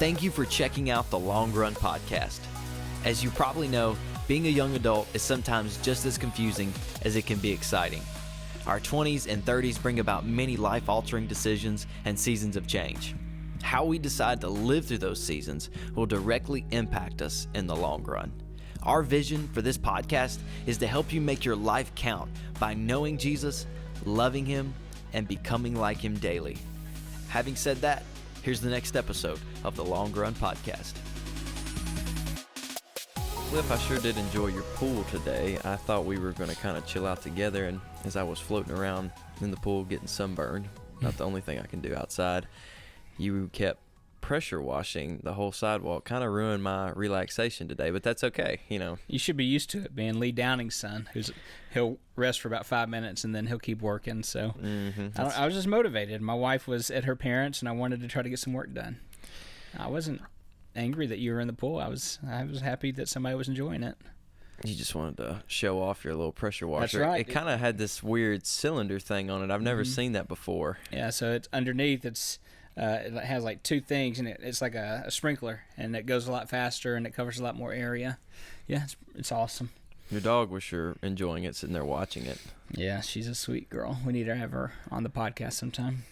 Thank you for checking out the Long Run Podcast. As you probably know, being a young adult is sometimes just as confusing as it can be exciting. Our 20s and 30s bring about many life-altering decisions and seasons of change. How we decide to live through those seasons will directly impact us in the long run. Our vision for this podcast is to help you make your life count by knowing Jesus, loving Him, and becoming like Him daily. Having said that, here's the next episode of the Long Run Podcast. Cliff, I sure did enjoy your pool today. I thought we were going to kind of chill out together, and as I was floating around in the pool getting sunburned, not the only thing I can do outside, you kept pressure washing the whole sidewalk. Kind of ruined my relaxation today, but that's okay, you know. You should be used to it, being Lee Downing's son, he'll rest for about 5 minutes and then he'll keep working. So I was just motivated. My wife was at her parents' and I wanted to try to get some work done. I wasn't angry that you were in the pool. I was happy that somebody was enjoying it. You just wanted to show off your little pressure washer. That's right. It kind of had this weird cylinder thing on it. I've never seen that before. Yeah, so it's underneath. It has like two things, and it's like a sprinkler, and it goes a lot faster, and it covers a lot more area. Yeah, it's awesome. Your dog was sure enjoying it, sitting there watching it. Yeah, she's a sweet girl. We need to have her on the podcast sometime.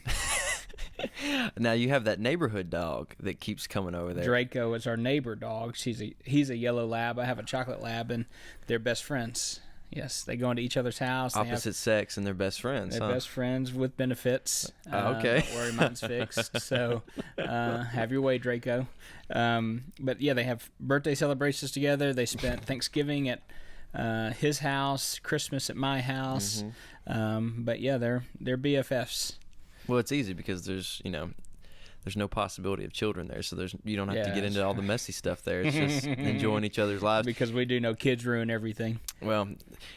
Now you have that neighborhood dog that keeps coming over there. Draco is our neighbor dog. He's a yellow lab. I have a chocolate lab, and they're best friends. Yes, they go into each other's house. Opposite sex, and they're best friends. They're best friends with benefits. Okay. Don't worry, mine's fixed. So have your way, Draco. But yeah, they have birthday celebrations together. They spent Thanksgiving at his house, Christmas at my house. But yeah, they're BFFs. Well, it's easy because there's no possibility of children there, so you don't have to get into all the messy stuff there. It's just enjoying each other's lives. Because we do know kids ruin everything. Well,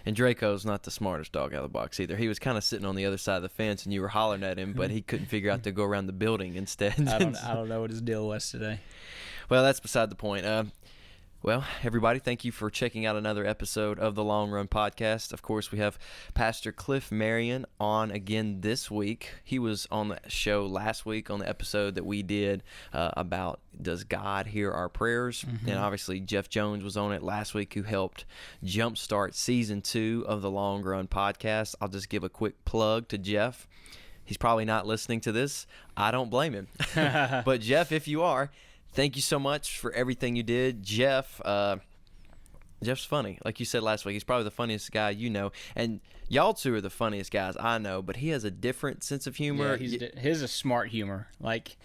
and Draco's not the smartest dog out of the box either. He was kind of sitting on the other side of the fence, and you were hollering at him, but he couldn't figure out to go around the building instead. I don't know what his deal was today. Well, that's beside the point. Well, everybody, thank you for checking out another episode of the Long Run Podcast. Of course, we have Pastor Cliff Marion on again this week. He was on the show last week on the episode that we did about Does God Hear Our Prayers? And obviously, Jeff Jones was on it last week, who helped jumpstart Season 2 of the Long Run Podcast. I'll just give a quick plug to Jeff. He's probably not listening to this. I don't blame him. But Jeff, if you are, thank you so much for everything you did. Jeff's funny. Like you said last week, he's probably the funniest guy you know. And y'all two are the funniest guys I know, but he has a different sense of humor. Yeah, his is smart humor, like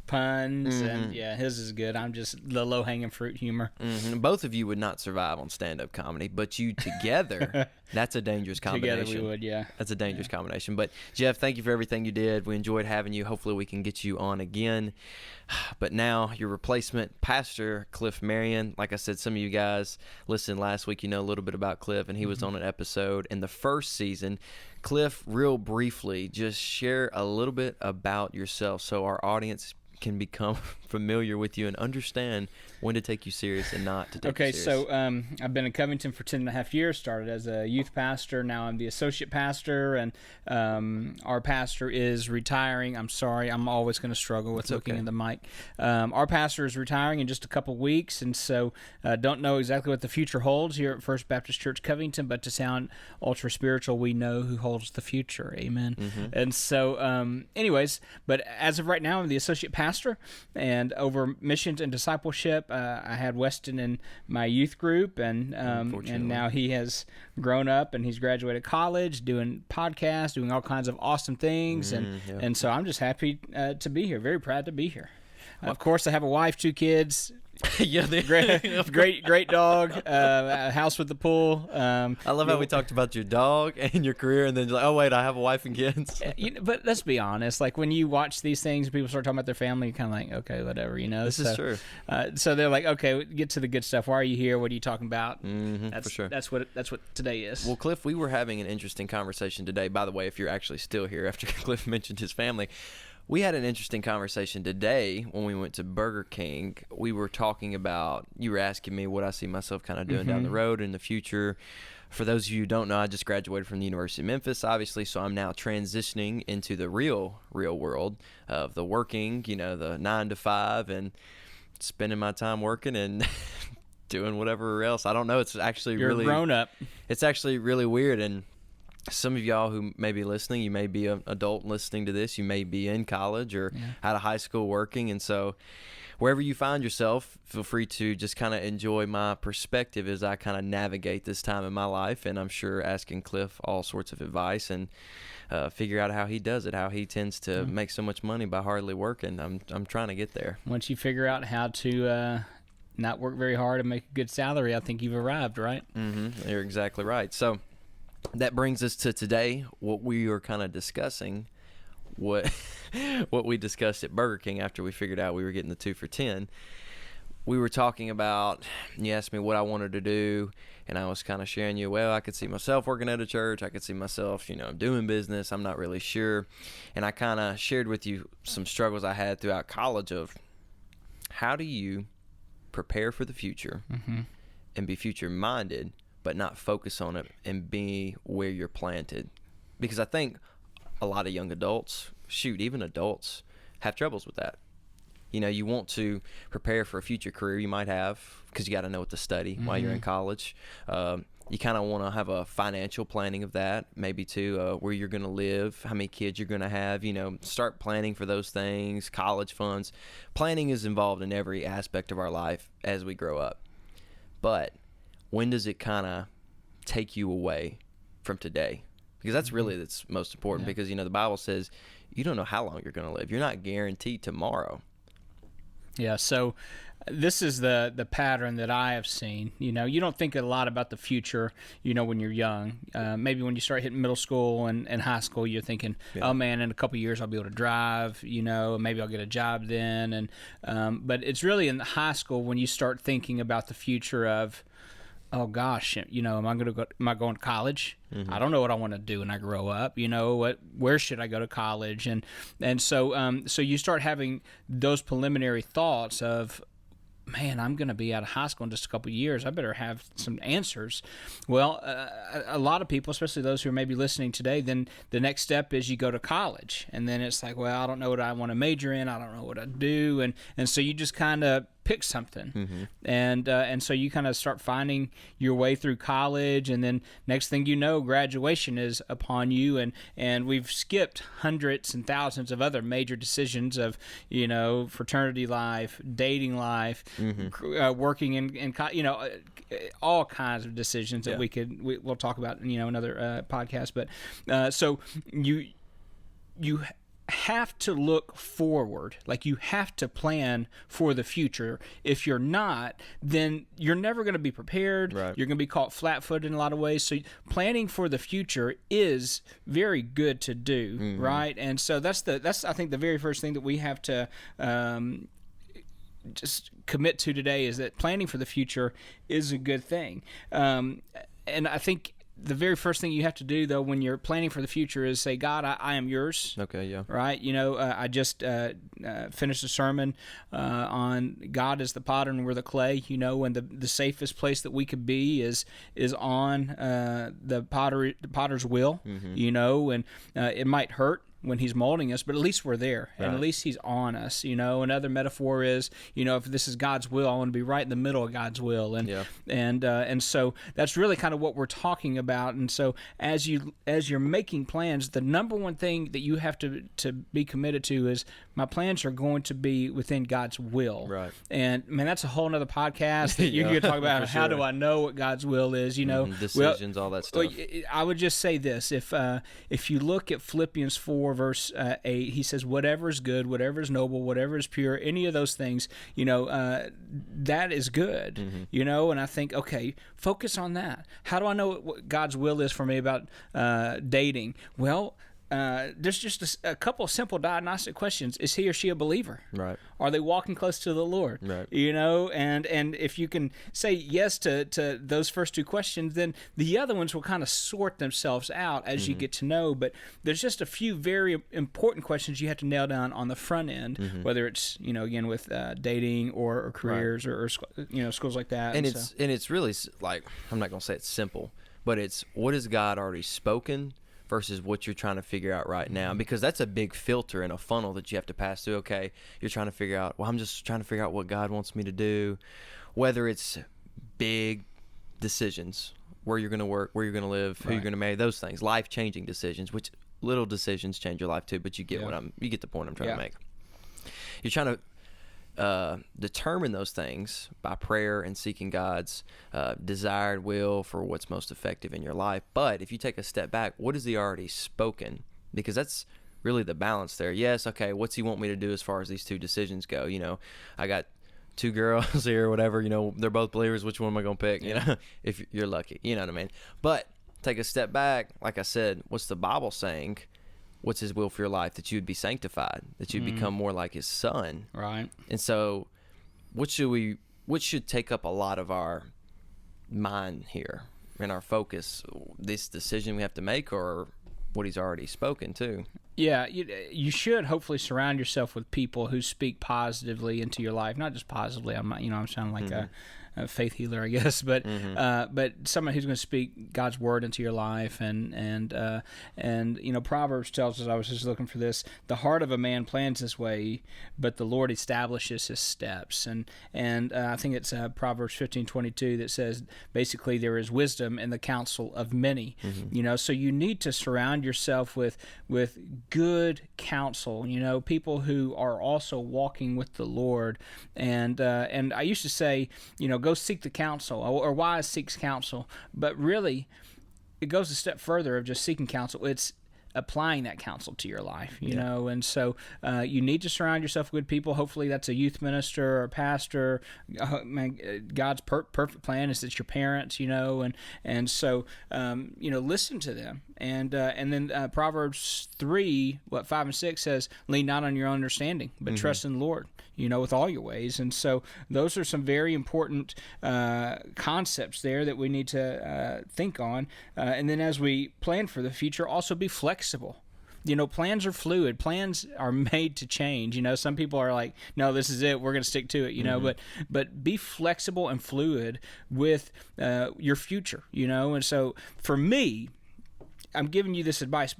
puns, and his is good. I'm just the low-hanging fruit humor. Both of you would not survive on stand-up comedy, but you together, that's a dangerous combination. Together we would, yeah. That's a dangerous combination. But Jeff, thank you for everything you did. We enjoyed having you. Hopefully we can get you on again. But now your replacement, Pastor Cliff Marion. Like I said, some of you guys listened last week, you know a little bit about Cliff, and he was on an episode in the first season. Cliff, real briefly, just share a little bit about yourself so our audience can become familiar with you and understand when to take you serious and not to take you serious. Okay, so I've been in Covington for 10 and a half years, started as a youth pastor. Now I'm the associate pastor, and our pastor is retiring. I'm sorry, I'm always going to struggle with looking in the mic. Our pastor is retiring in just a couple weeks, and so don't know exactly what the future holds here at First Baptist Church Covington, but to sound ultra spiritual, we know who holds the future. Amen. And so anyways, but as of right now, I'm the associate pastor, and over missions and discipleship, I had Weston in my youth group, and now he has grown up and he's graduated college, doing podcasts, doing all kinds of awesome things, and so I'm just happy to be here, very proud to be here. Of course, I have a wife, 2 kids. Yeah, great dog, a house with the pool. I love how we talked about your dog and your career, and then you're like, oh wait, I have a wife and kids. But let's be honest, like when you watch these things and people start talking about their family, you're kind of like, okay, whatever, you know. This is true. So they're like, okay, get to the good stuff. Why are you here? What are you talking about? For sure. That's what today is. Well, Cliff, we were having an interesting conversation today. By the way, if you're actually still here after Cliff mentioned his family. We had an interesting conversation today when we went to Burger King. We were talking about, you were asking me what I see myself kind of doing down the road in the future. For those of you who don't know, I just graduated from the University of Memphis, obviously, so I'm now transitioning into the real world of the working, the 9 to 5, and spending my time working and doing whatever else. I don't know. It's actually You're really grown up. It's actually really weird. And some of y'all who may be listening, you may be an adult listening to this. You may be in college or out of high school working. And so wherever you find yourself, feel free to just kind of enjoy my perspective as I kind of navigate this time in my life. And I'm sure asking Cliff all sorts of advice and figure out how he does it, how he tends to make so much money by hardly working. I'm trying to get there. Once you figure out how to not work very hard and make a good salary, I think you've arrived, right? Mm-hmm. You're exactly right. So that brings us to today, what we were kind of discussing, what we discussed at Burger King after we figured out we were getting the 2 for $10. We were talking about, you asked me what I wanted to do, and I was kind of sharing you, well, I could see myself working at a church. I could see myself, doing business. I'm not really sure. And I kind of shared with you some struggles I had throughout college of how do you prepare for the future and be future-minded, but not focus on it and be where you're planted. Because I think a lot of young adults, even adults, have troubles with that. You want to prepare for a future career you might have because you got to know what to study while you're in college. You kind of want to have a financial planning of that, maybe too, where you're going to live, how many kids you're going to have, start planning for those things, college funds. Planning is involved in every aspect of our life as we grow up. But when does it kind of take you away from today? Because that's really that's most important because, the Bible says you don't know how long you're going to live. You're not guaranteed tomorrow. Yeah, so this is the pattern that I have seen. You don't think a lot about the future, when you're young. Maybe when you start hitting middle school and high school, you're thinking, oh, man, in a couple of years I'll be able to drive, maybe I'll get a job then. But it's really in high school when you start thinking about the future of, oh gosh, am I going to college? I don't know what I want to do when I grow up. Where should I go to college? And so you start having those preliminary thoughts of, man, I'm going to be out of high school in just a couple of years. I better have some answers. Well, a lot of people, especially those who are maybe listening today, then the next step is you go to college. And then it's like, well, I don't know what I want to major in. I don't know what I do. And so you just kind of pick something. And so you kind of start finding your way through college. And then next thing you know, graduation is upon you. And we've skipped hundreds and thousands of other major decisions of, fraternity life, dating life, working in all kinds of decisions that we'll talk about in another podcast. But so you have to look forward, like you have to plan for the future. If you're not, then you're never going to be prepared. Right. You're going to be caught flat-footed in a lot of ways. So planning for the future is very good to do, right? And so that's I think the very first thing that we have to just commit to today is that planning for the future is a good thing. And I think the very first thing you have to do, though, when you're planning for the future is say, God, I am yours. Okay, yeah. Right? I just finished a sermon on God as the potter and we're the clay, and the safest place that we could be is on the potter's wheel, and it might hurt when he's molding us, but at least we're there, and at least he's on us. Another metaphor is, if this is God's will, I want to be right in the middle of God's will, and so that's really kind of what we're talking about. And so as you're making plans, the number one thing that you have to be committed to is my plans are going to be within God's will. Right. And man, that's a whole nother podcast that you're going to talk about. How do I know what God's will is? Decisions, all that stuff. I would just say this: if you look at Philippians 4. Verse 8, he says, whatever is good, whatever is noble, whatever is pure, any of those things, that is good, and I think, okay, focus on that. How do I know what God's will is for me about dating? Well, there's just a couple of simple diagnostic questions. Is he or she a believer? Right. Are they walking close to the Lord? Right. And if you can say yes to those first two questions, then the other ones will kind of sort themselves out as you get to know. But there's just a few very important questions you have to nail down on the front end, whether it's, again, with dating or careers or schools like that. And it's really, like, I'm not going to say it's simple, but it's what has God already spoken versus what you're trying to figure out right now, because that's a big filter in a funnel that you have to pass through. Okay, you're trying to figure out, well, I'm just trying to figure out what God wants me to do, whether it's big decisions, where you're going to work, where you're going to live, who you're going to marry, those things, life-changing decisions, which little decisions change your life too, but you get you get the point I'm trying to make. You're trying to determine those things by prayer and seeking God's desired will for what's most effective in your life. But if you take a step back, what has he already spoken? Because that's really the balance there. Yes, okay, what's he want me to do as far as these two decisions go? You know, I got 2 girls here or whatever, you know, they're both believers. Which one am I going to pick? You know, if you're lucky, you know what I mean? But take a step back. Like I said, what's the Bible saying? What's his will for your life? That you would be sanctified, that you'd become more like his son. Right. And so what should take up a lot of our mind here and our focus? This decision we have to make, or what he's already spoken to? Yeah, you should hopefully surround yourself with people who speak positively into your life. Not just positively. I'm sounding like a faith healer, I guess, but someone who's going to speak God's word into your life, and you know, Proverbs tells us. I was just looking for this: the heart of a man plans his way, but the Lord establishes his steps. And I think it's Proverbs 15:22 that says basically there is wisdom in the counsel of many. You know, so you need to surround yourself with good counsel. You know, people who are also walking with the Lord. And I used to say, you know, go seek the counsel, or wise seeks counsel. But really, it goes a step further of just seeking counsel. It's applying that counsel to your life, you know. And so you need to surround yourself with good people. Hopefully that's a youth minister or a pastor. God's perfect plan is that your parents, you know, and so you know, listen to them. And then Proverbs 3, 5 and 6 says, lean not on your own understanding, but trust in the Lord, you know, with all your ways. And so those are some very important concepts there that we need to think on. And then as we plan for the future, also be flexible. You know, plans are fluid. Plans are made to change. You know, some people are like, no, this is it. We're going to stick to it, you know, but be flexible and fluid with your future, you know. And so for me, I'm giving you this advice,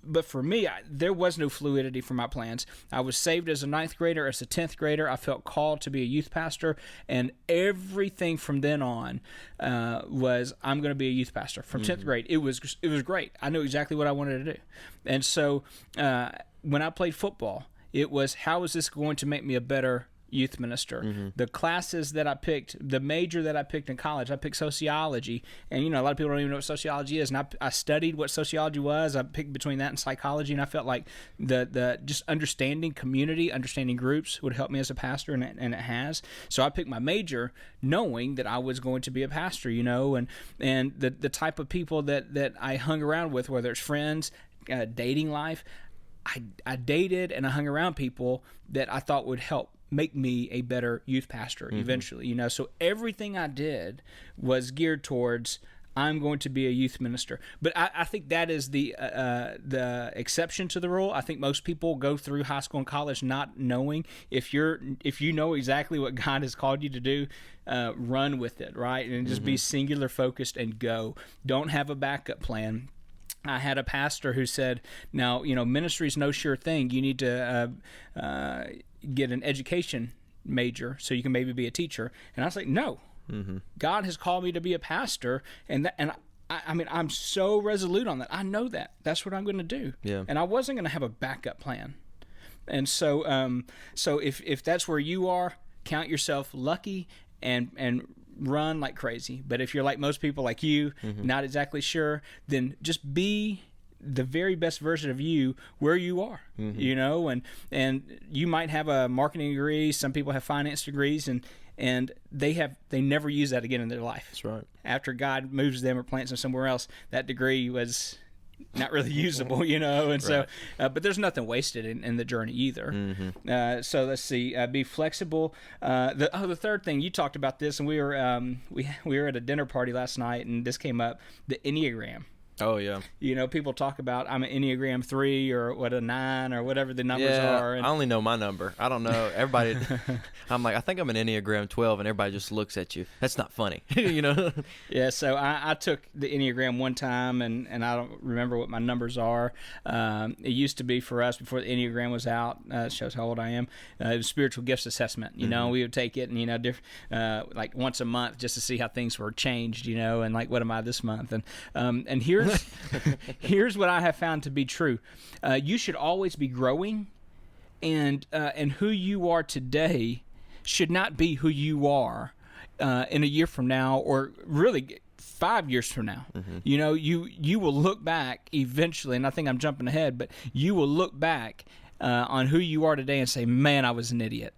but for me, there was no fluidity for my plans. I was saved as a 9th grader. As a 10th grader, I felt called to be a youth pastor, and everything from then on was, I'm going to be a youth pastor. From 10th grade, it was great. I knew exactly what I wanted to do. And so when I played football, it was, how is this going to make me a better youth minister? The classes that I picked, the major that I picked in college, I picked sociology, and you know, a lot of people don't even know what sociology is, and I studied what sociology was. I picked between that and psychology, and I felt like the just understanding community, understanding groups would help me as a pastor, and it has. So I picked my major knowing that I was going to be a pastor, you know, and the type of people that I hung around with, whether it's friends, dating life, I dated and I hung around people that I thought would help make me a better youth pastor eventually, you know. So everything I did was geared towards, I'm going to be a youth minister. But I think that is the exception to the rule. I think most people go through high school and college not knowing. If you know exactly what God has called you to do, run with it, right? And just be singular focused and go. Don't have a backup plan. I had a pastor who said, now, you know, ministry is no sure thing. You need to get an education major so you can maybe be a teacher. And I was like, no, God has called me to be a pastor. And I mean, I'm so resolute on that. I know that. That's what I'm going to do. Yeah. And I wasn't going to have a backup plan. And so so if that's where you are, count yourself lucky and run like crazy. But if you're like most people, like you, not exactly sure, then just be the very best version of you where you are, you know, and you might have a marketing degree. Some people have finance degrees, and they never use that again in their life. That's right. After God moves them or plants them somewhere else, that degree was not really usable, you know. And so, but there's nothing wasted in the journey either. So let's see, be flexible. The third thing, you talked about this, and we were at a dinner party last night, and this came up, the Enneagram. Oh, yeah. People talk about I'm an Enneagram 3 or what, a 9 or whatever the numbers are. I only know my number. I don't know. Everybody, I'm like, I think I'm an Enneagram 12, and everybody just looks at you. That's not funny, Yeah, so I took the Enneagram one time, and I don't remember what my numbers are. It used to be for us, before the Enneagram was out, it shows how old I am, it was spiritual gifts assessment. We would take it and, like once a month just to see how things were changed, and like, what am I this month? And here's what I have found to be true. You should always be growing, and who you are today should not be who you are in a year from now, or really 5 years from now. You will look back eventually, and I think I'm jumping ahead, but you will look back on who you are today and say, man, I was an idiot.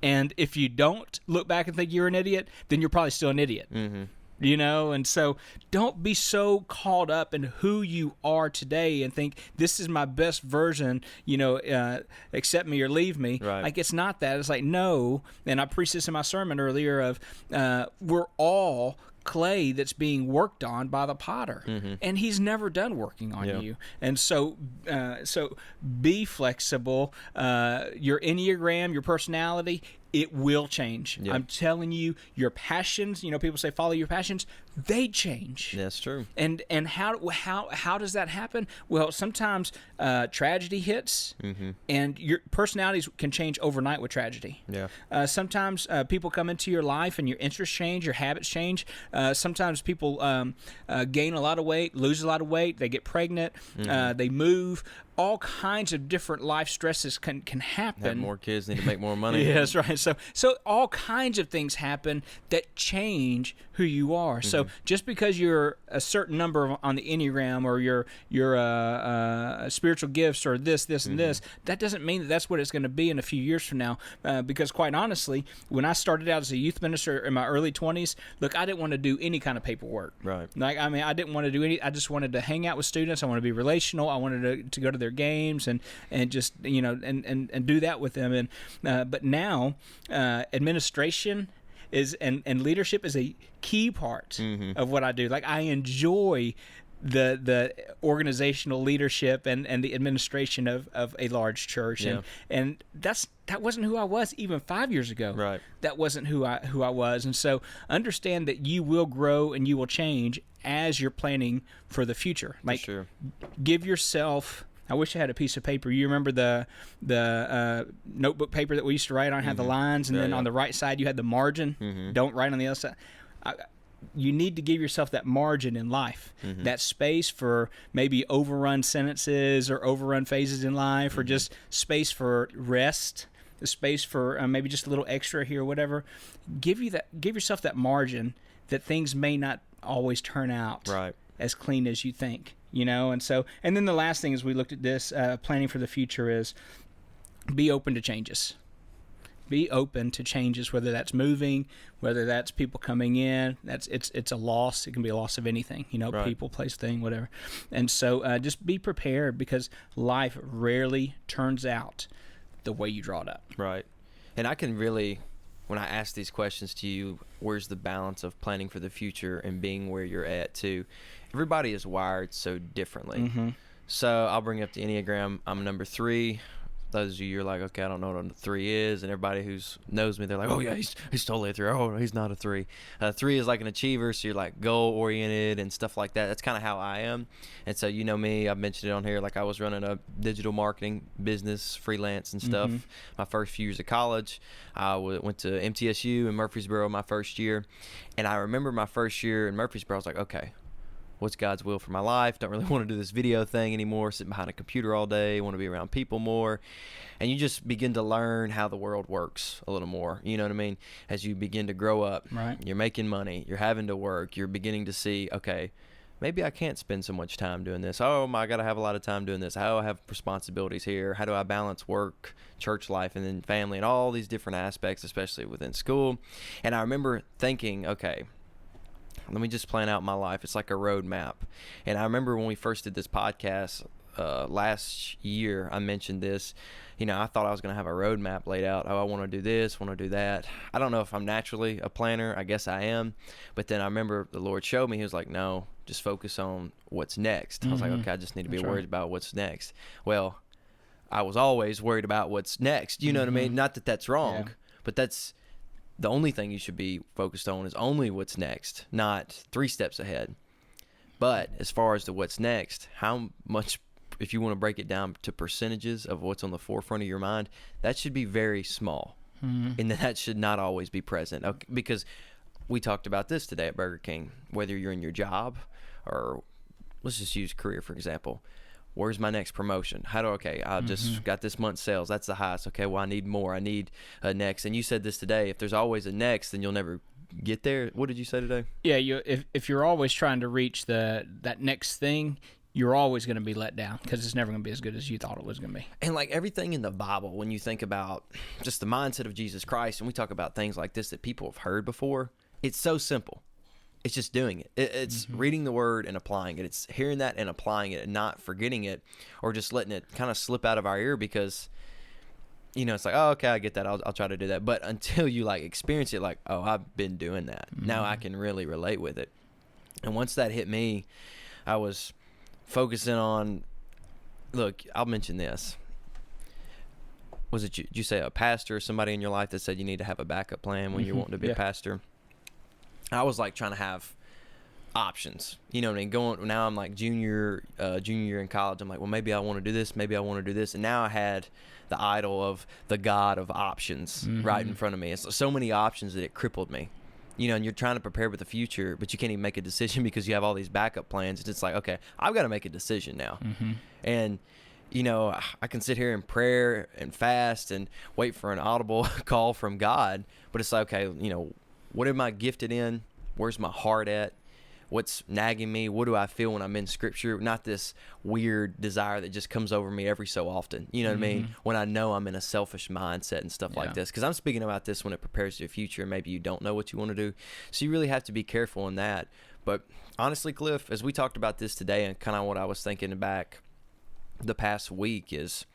And if you don't look back and think you're an idiot, then you're probably still an idiot. And so don't be so caught up in who you are today and think this is my best version, accept me or leave me. Right. Like, it's not that. It's like, no. And I preached this in my sermon earlier of we're all clay that's being worked on by the potter, and he's never done working on you. And so be flexible. Your Enneagram, your personality, it will change. I'm telling you, your passions, people say follow your passions, they change. That's true. And how does that happen? Well, sometimes tragedy hits, and your personalities can change overnight with tragedy. Sometimes people come into your life and your interests change, your habits change. Sometimes people gain a lot of weight, lose a lot of weight, they get pregnant, they move. All kinds of different life stresses can happen. Have more kids, need to make more money. Yeah, that's right. So all kinds of things happen that change who you are. So just because you're a certain number on the Enneagram, or your spiritual gifts, or this, and this, that doesn't mean that that's what it's going to be in a few years from now. Because quite honestly, when I started out as a youth minister in my early 20s, look, I didn't want to do any kind of paperwork. Right. I didn't want to do any. I just wanted to hang out with students. I wanted to be relational. I wanted to go to their games and just and do that with them. And but now administration is and leadership is a key part of what I do. Like, I enjoy the organizational leadership and the administration of a large church, and that wasn't who I was even 5 years ago. Right. That wasn't who I was. And so understand that you will grow and you will change as you're planning for the future. Like, give yourself. I wish I had a piece of paper. You remember the notebook paper that we used to write on, had the lines, and then on the right side you had the margin. Don't write on the other side. You need to give yourself that margin in life, that space for maybe overrun sentences or overrun phases in life, or just space for rest, the space for maybe just a little extra here or whatever. Give yourself that margin that things may not always turn out as clean as you think. And then the last thing is, we looked at this, planning for the future, is be open to changes. Be open to changes, whether that's moving, whether that's people coming in. It's a loss. It can be a loss of anything, people, place, thing, whatever. And so just be prepared, because life rarely turns out the way you draw it up. Right. And I can really, when I ask these questions to you, where's the balance of planning for the future and being where you're at too? Everybody is wired so differently. So I'll bring up the Enneagram. I'm number 3. Those of you, you're like, okay, I don't know what a 3 is. And everybody who knows me, they're like, oh yeah, he's totally a 3. Oh, he's not a 3. 3 is like an achiever, so you're like goal oriented and stuff like that. That's kind of how I am. And so, me, I've mentioned it on here, like I was running a digital marketing business, freelance and stuff. My first few years of college, I went to MTSU in Murfreesboro my first year. And I remember my first year in Murfreesboro, I was like, okay, what's God's will for my life? Don't really want to do this video thing anymore, sitting behind a computer all day, want to be around people more. And you just begin to learn how the world works a little more, you know what I mean? As you begin to grow up, you're making money, you're having to work, you're beginning to see, okay, maybe I can't spend so much time doing this. Oh, I got to have a lot of time doing this. How do I have responsibilities here? How do I balance work, church life, and then family, and all these different aspects, especially within school? And I remember thinking, okay, let me just plan out my life. It's like a roadmap. And I remember when we first did this podcast last year, I mentioned this. I thought I was going to have a roadmap laid out. Oh, I want to do this, want to do that. I don't know if I'm naturally a planner. I guess I am. But then I remember the Lord showed me. He was like, no, just focus on what's next. I was like, okay, I just need to be worried about what's next. Well, I was always worried about what's next. You know what I mean? Not that that's wrong, but that's the only thing you should be focused on is only what's next, not 3 steps ahead. But as far as to what's next, how much, if you want to break it down to percentages of what's on the forefront of your mind, that should be very small. And that should not always be present. Okay, because we talked about this today at Burger King, whether you're in your job or let's just use career, for example. Where's my next promotion? I just got this month's sales. That's the highest. Okay, well, I need more. I need a next. And you said this today. If there's always a next, then you'll never get there. What did you say today? Yeah, if you're always trying to reach that next thing, you're always going to be let down because it's never going to be as good as you thought it was going to be. And like everything in the Bible, when you think about just the mindset of Jesus Christ, and we talk about things like this that people have heard before, it's so simple. It's just doing it. It's reading the word and applying it. It's hearing that and applying it and not forgetting it or just letting it kind of slip out of our ear because, it's like, oh, okay, I get that. I'll try to do that. But until you like experience it, like, oh, I've been doing that. Now I can really relate with it. And once that hit me, I was focusing on, look, I'll mention this. Was it did you say a pastor or somebody in your life that said you need to have a backup plan when you're wanting to be a pastor? I was like trying to have options, you know what I mean? Now I'm like junior year in college. I'm like, well, maybe I want to do this. Maybe I want to do this. And now I had the idol of the God of options right in front of me. It's so many options that it crippled me, and you're trying to prepare for the future, but you can't even make a decision because you have all these backup plans. It's like, okay, I've got to make a decision now. And, I can sit here and prayer and fast and wait for an audible call from God, but it's like, okay, what am I gifted in? Where's my heart at? What's nagging me? What do I feel when I'm in Scripture? Not this weird desire that just comes over me every so often. You know what I mean? When I know I'm in a selfish mindset and stuff like this. Because I'm speaking about this when it prepares your future. Maybe you don't know what you want to do. So you really have to be careful in that. But honestly, Cliff, as we talked about this today and kind of what I was thinking back the past week is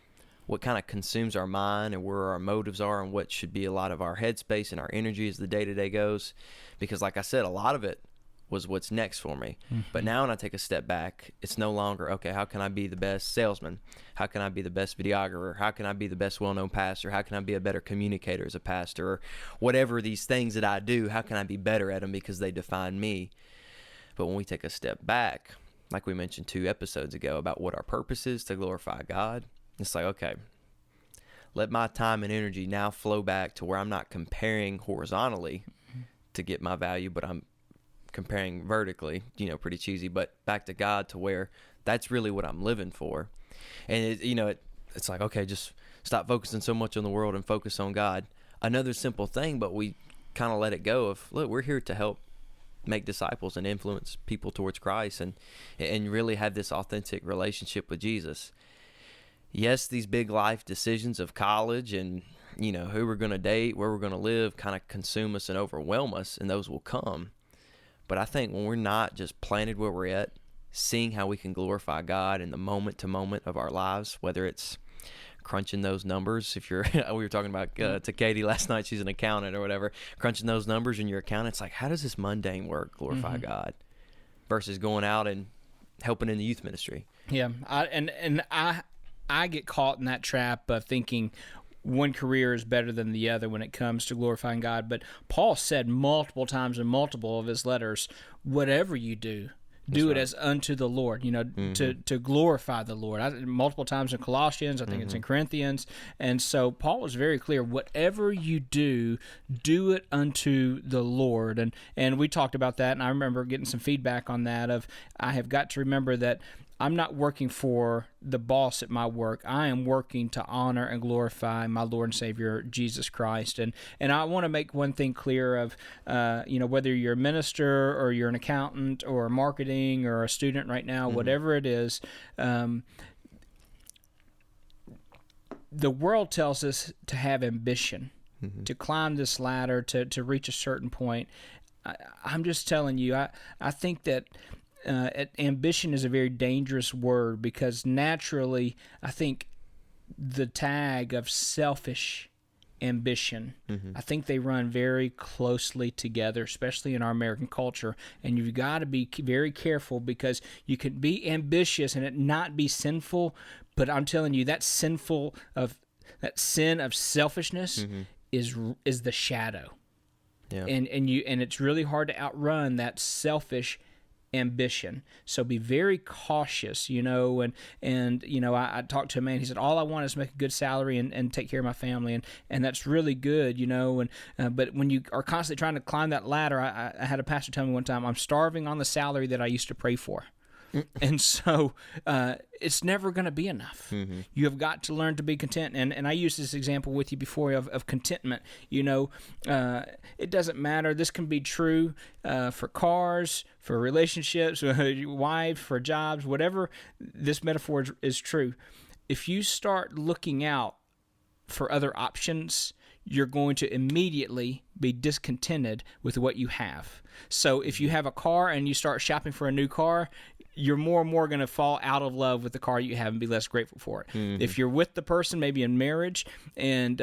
what kind of consumes our mind and where our motives are and what should be a lot of our headspace and our energy as the day-to-day goes. Because like I said, a lot of it was what's next for me. But now when I take a step back, it's no longer, okay, how can I be the best salesman? How can I be the best videographer? How can I be the best well-known pastor? How can I be a better communicator as a pastor? Or whatever these things that I do, how can I be better at them because they define me? But when we take a step back, like we mentioned 2 episodes ago about what our purpose is to glorify God, it's like, okay, let my time and energy now flow back to where I'm not comparing horizontally to get my value, but I'm comparing vertically, pretty cheesy, but back to God to where that's really what I'm living for. And, it's like, okay, just stop focusing so much on the world and focus on God. Another simple thing, but we kind of let it go of, look, we're here to help make disciples and influence people towards Christ and really have this authentic relationship with Jesus. Yes, these big life decisions of college and, who we're going to date, where we're going to live kind of consume us and overwhelm us, and those will come. But I think when we're not just planted where we're at, seeing how we can glorify God in the moment to moment of our lives, whether it's crunching those numbers. If you're, we were talking about to Katie last night, she's an accountant or whatever, crunching those numbers in your account. It's like, how does this mundane work glorify God versus going out and helping in the youth ministry? Yeah. I get caught in that trap of thinking one career is better than the other when it comes to glorifying God. But Paul said multiple times in multiple of his letters, whatever you do, do it as unto the Lord, to glorify the Lord. Multiple times in Colossians, I think it's in Corinthians. And so Paul was very clear, whatever you do, do it unto the Lord. And we talked about that, and I remember getting some feedback on that of, I have got to remember that I'm not working for the boss at my work. I am working to honor and glorify my Lord and Savior, Jesus Christ. And I want to make one thing clear of, whether you're a minister or you're an accountant or marketing or a student right now, whatever it is, the world tells us to have ambition, to climb this ladder, to reach a certain point. I'm just telling you, I think that ambition is a very dangerous word because naturally I think the tag of selfish ambition. I think they run very closely together, especially in our American culture. And you've got to be very careful, because you can be ambitious and it not be sinful. But I'm telling you, that sin of selfishness is the shadow. Yeah. And it's really hard to outrun that selfish ambition. So be very cautious, and I talked to a man. He said, all I want is to make a good salary and take care of my family, and that's really good, but when you are constantly trying to climb that ladder, I had a pastor tell me one time, I'm starving on the salary that I used to pray for. And so it's never going to be enough. You have got to learn to be content. And I used this example with you before of contentment. It doesn't matter. This can be true for cars, for relationships, wives, for jobs, whatever. This metaphor is true. If you start looking out for other options, you're going to immediately be discontented with what you have. So if you have a car and you start shopping for a new car, you're more and more going to fall out of love with the car you have and be less grateful for it. If you're with the person, maybe in marriage, and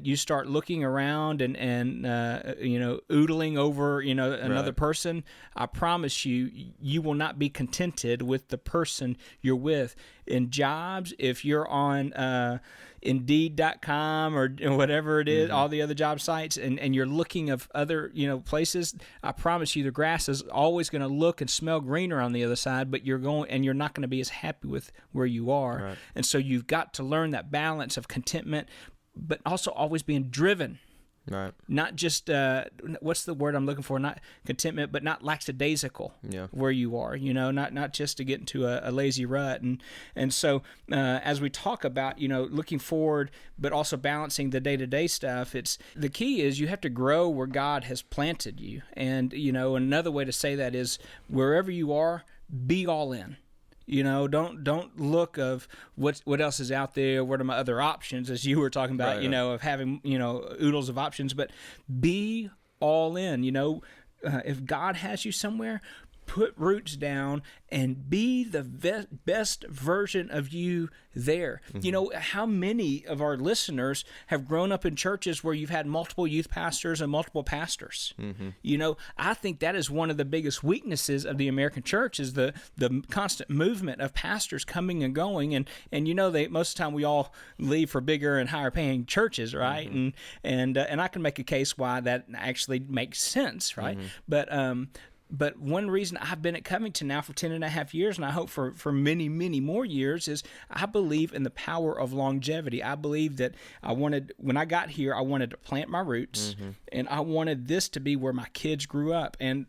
you start looking around and oodling over another person, I promise you will not be contented with the person you're with. In jobs, if you're on Indeed.com or whatever it is, all the other job sites, and you're looking of other places, I promise you the grass is always going to look and smell greener on the other side, but you're not going to be as happy with where you are. Right. And so you've got to learn that balance of contentment, but also always being driven. Right. Not just what's the word I'm looking for? Not contentment, but not lackadaisical. Yeah. Where you are, not just to get into a lazy rut, and so as we talk about looking forward, but also balancing the day-to-day stuff. It's the key is you have to grow where God has planted you, and another way to say that is wherever you are, be all in. Don't look of what else is out there. What are my other options, as you were talking about? Right. Of having oodles of options, but be all in. If God has you somewhere, put roots down and be the best version of you there. How many of our listeners have grown up in churches where you've had multiple youth pastors and multiple pastors? I think that is one of the biggest weaknesses of the American church is the constant movement of pastors coming and going. And they most of the time we all leave for bigger and higher paying churches, right? And I can make a case why that actually makes sense, right? But one reason I've been at Covington now for 10 and a half years, and I hope for many, many more years, is I believe in the power of longevity. I believe that when I got here, I wanted to plant my roots, and I wanted this to be where my kids grew up. And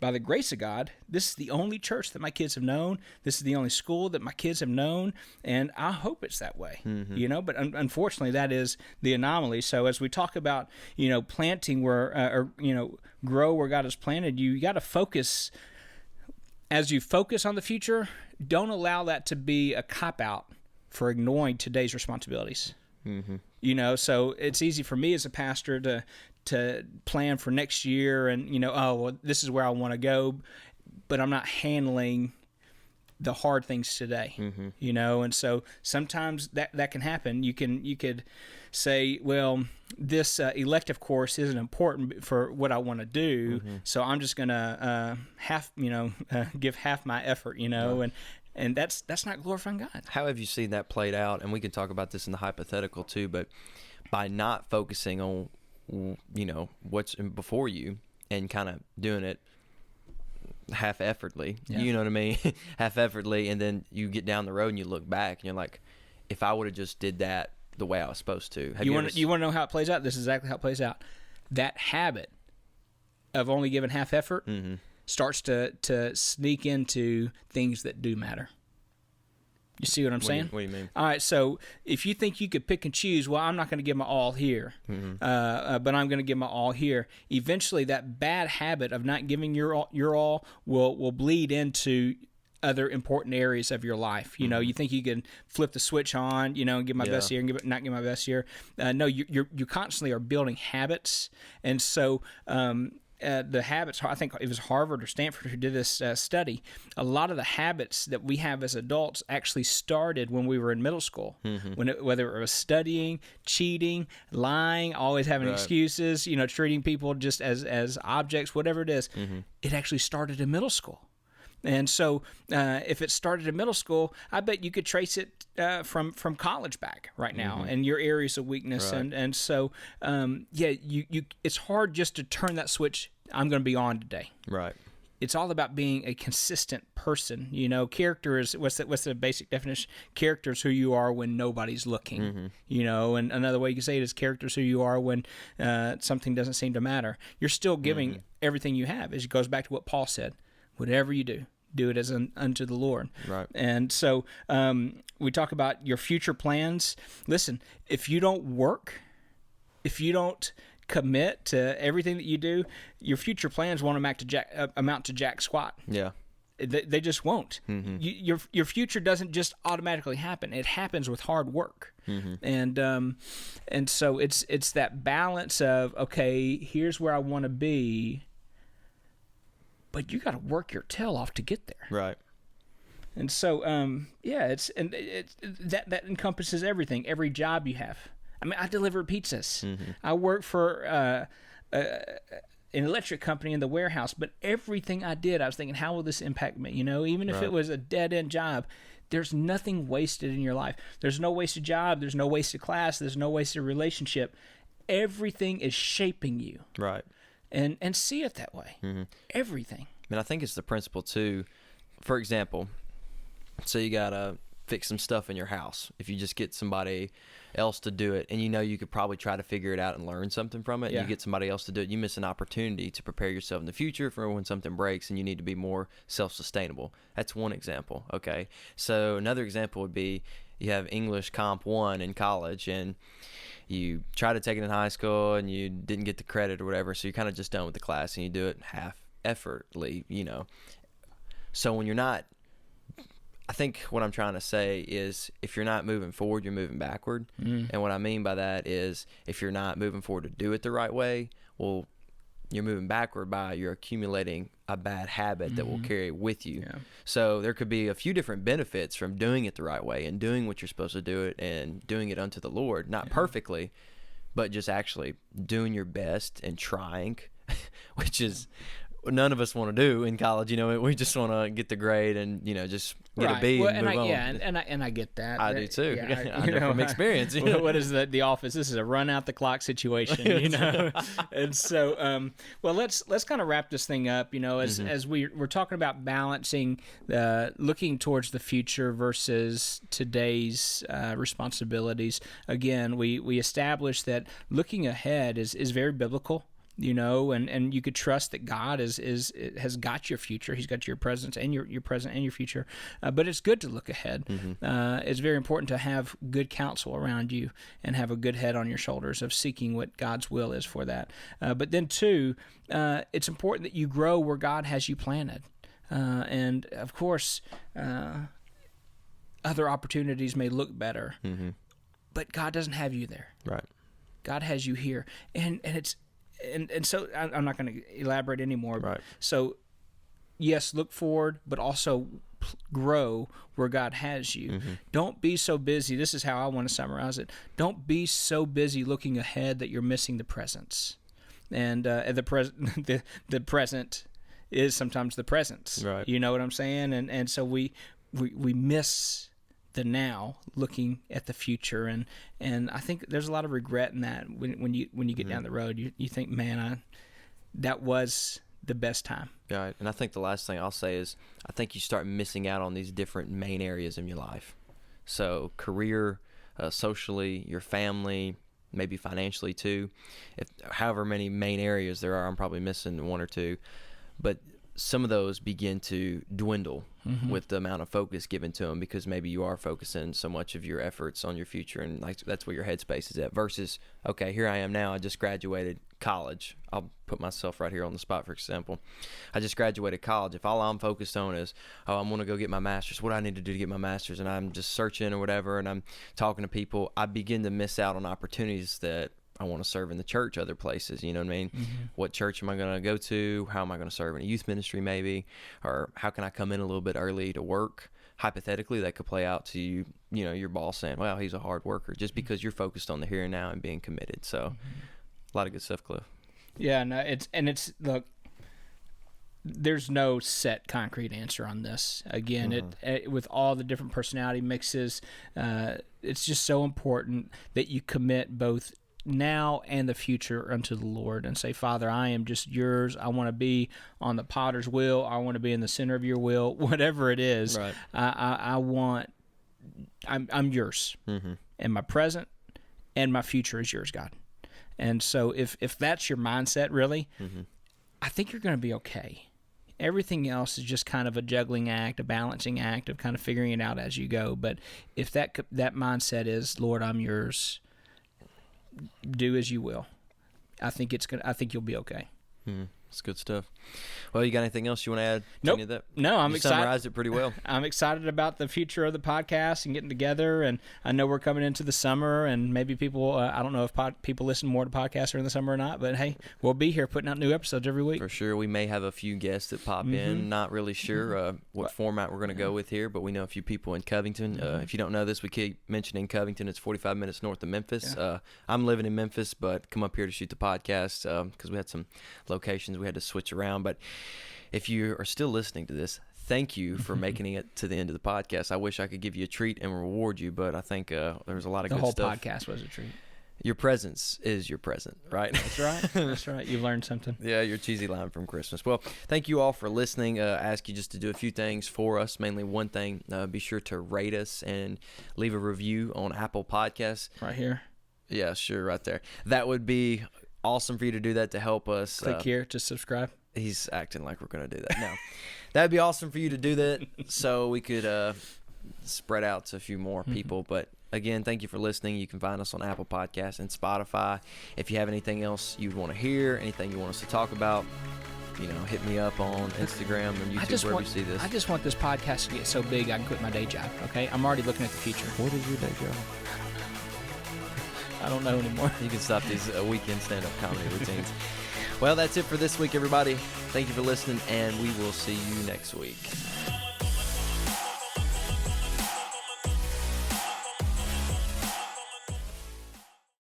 by the grace of God, this is the only church that my kids have known. This is the only school that my kids have known, and I hope it's that way. But unfortunately, that is the anomaly. So as we talk about, planting where, grow where God has planted you, you got to focus. As you focus on the future, don't allow that to be a cop-out for ignoring today's responsibilities. So it's easy for me as a pastor to plan for next year and, this is where I want to go, but I'm not handling the hard things today, and so sometimes that can happen. You could say, well, this elective course isn't important for what I want to do, so I'm just going to give half my effort, and that's not glorifying God. How have you seen that played out? And we can talk about this in the hypothetical too, but by not focusing on what's before you and kind of doing it half-effortedly, you know what I mean? Half-effortedly, and then you get down the road and you look back and you're like, if I would have just did that the way I was supposed to. You want to know how it plays out? This is exactly how it plays out. That habit of only giving half effort starts to sneak into things that do matter. You see what I'm saying? What do you mean? All right, so if you think you could pick and choose, well, I'm not going to give my all here, but I'm going to give my all here. Eventually, that bad habit of not giving your all will bleed into other important areas of your life. You think you can flip the switch on, and give my best here and not give my best here. No, you constantly are building habits, and so the habits, I think it was Harvard or Stanford who did this study. A lot of the habits that we have as adults actually started when we were in middle school. Whether it was studying, cheating, lying, always having excuses, treating people just as objects, whatever it is, it actually started in middle school. And so if it started in middle school, I bet you could trace it from college back right now and your areas of weakness. Right. And so, it's hard just to turn that switch, I'm going to be on today. Right. It's all about being a consistent person. Character is, what's the basic definition? Character is who you are when nobody's looking. And another way you can say it is character is who you are when something doesn't seem to matter. You're still giving everything you have. It goes back to what Paul said. Whatever you do it as unto the Lord. Right. And so we talk about your future plans. Listen, if you don't work, if you don't commit to everything that you do, your future plans won't amount to jack squat. Yeah. They just won't. Your future doesn't just automatically happen. It happens with hard work. And so it's that balance of, okay, here's where I want to be, but you got to work your tail off to get there. Right. And so, that encompasses everything, every job you have. I mean, I deliver pizzas. I work for an electric company in the warehouse, but everything I did, I was thinking, how will this impact me? Even if it was a dead-end job, there's nothing wasted in your life. There's no wasted job. There's no wasted class. There's no wasted relationship. Everything is shaping you. Right. And see it that way. Everything. And I think it's the principle too. For example, so you gotta fix some stuff in your house. If you just get somebody else to do it, and you could probably try to figure it out and learn something from it, and you get somebody else to do it, you miss an opportunity to prepare yourself in the future for when something breaks and you need to be more self-sustainable. That's one example. Okay. So another example would be you have English Comp 1 in college, and you try to take it in high school and you didn't get the credit or whatever, so you're kind of just done with the class and you do it half-effortly, So when you're not, I think what I'm trying to say is if you're not moving forward, you're moving backward. And what I mean by that is if you're not moving forward to do it the right way, well, you're moving backward by you're accumulating a bad habit that will carry with you. Yeah. So there could be a few different benefits from doing it the right way and doing what you're supposed to do it and doing it unto the Lord, not perfectly, but just actually doing your best and trying, which is none of us want to do in college. We just want to get the grade and just get a B and move on. Yeah, and I get that. I do too. Yeah, I know from experience. What is the office? This is a run out the clock situation, And so, let's kind of wrap this thing up. As we're talking about balancing, looking towards the future versus today's responsibilities. Again, we established that looking ahead is very biblical. And you could trust that God has got your future. He's got your present and your present and your future. But it's good to look ahead. It's very important to have good counsel around you and have a good head on your shoulders of seeking what God's will is for that. But then two, it's important that you grow where God has you planted. And of course, other opportunities may look better, but God doesn't have you there. Right. God has you here, and it's. And so I'm not going to elaborate anymore. Right. So, yes, look forward, but also grow where God has you. Don't be so busy. This is how I want to summarize it. Don't be so busy looking ahead that you're missing the presence. And the present is sometimes the presence. Right. You know what I'm saying? And so we miss the now, looking at the future, and I think there's a lot of regret in that. When you get down the road, you think, man, that was the best time. Right. And I think the last thing I'll say is I think you start missing out on these different main areas in your life. So career, socially, your family, maybe financially too. However many main areas there are, I'm probably missing one or two, but some of those begin to dwindle with the amount of focus given to them, because maybe you are focusing so much of your efforts on your future, and that's where your headspace is at, versus, okay, here I am now, I just graduated college. I'll put myself right here on the spot, for example. I just graduated college. If all I'm focused on is, I'm going to go get my master's, what do I need to do to get my master's, and I'm just searching or whatever, and I'm talking to people, I begin to miss out on opportunities that I want to serve in the church other places. You know what I mean? What church am I going to go to? How am I going to serve in a youth ministry maybe? Or how can I come in a little bit early to work? Hypothetically, that could play out to you, your boss saying, well, he's a hard worker, just because you're focused on the here and now and being committed. So a lot of good stuff, Cliff. Yeah, no, it's look, there's no set concrete answer on this. Again, it with all the different personality mixes, it's just so important that you commit both now and the future unto the Lord and say, Father, I am just yours. I want to be on the potter's wheel. I want to be in the center of your will, whatever it is. Right. I'm yours, and my present and my future is yours, God. And so if that's your mindset, really, I think you're going to be okay. Everything else is just kind of a juggling act, a balancing act of kind of figuring it out as you go. But if that mindset is, Lord, I'm yours, do as you will, I think you'll be okay. That's good stuff. Well, you got anything else you want to add? Nope. To any of that? No, I'm you excited. Summarized it pretty well. I'm excited about the future of the podcast and getting together. And I know we're coming into the summer, and maybe people, I don't know if people listen more to podcasts during the summer or not, but hey, we'll be here putting out new episodes every week. For sure. We may have a few guests that pop in. Not really sure what format we're going to go with here, but we know a few people in Covington. If you don't know this, we keep mentioning Covington. It's 45 minutes north of Memphis. Yeah. I'm living in Memphis, but come up here to shoot the podcast because we had some locations we had to switch around. But if you are still listening to this, thank you for making it to the end of the podcast. I wish I could give you a treat and reward you, but I think there's a lot of good stuff. The whole podcast was a treat. Your presence is your present, right? That's right. That's right. You've learned something. Yeah, your cheesy line from Christmas. Well, thank you all for listening. I ask you just to do a few things for us, mainly one thing. Be sure to rate us and leave a review on Apple Podcasts. Right here? Yeah, sure, right there. That would be awesome for you to do that to help us. Click here to subscribe. He's acting like we're going to do that. No, that'd be awesome for you to do that so we could spread out to a few more people. But again, thank you for listening. You can find us on Apple Podcasts and Spotify. If you have anything else you'd want to hear, anything you want us to talk about, hit me up on Instagram and YouTube, wherever you see this. I just want this podcast to get so big I can quit my day job, okay? I'm already looking at the future. What is your day job? I don't know anymore. You can stop these weekend stand-up comedy routines. Well, that's it for this week, everybody. Thank you for listening, and we will see you next week.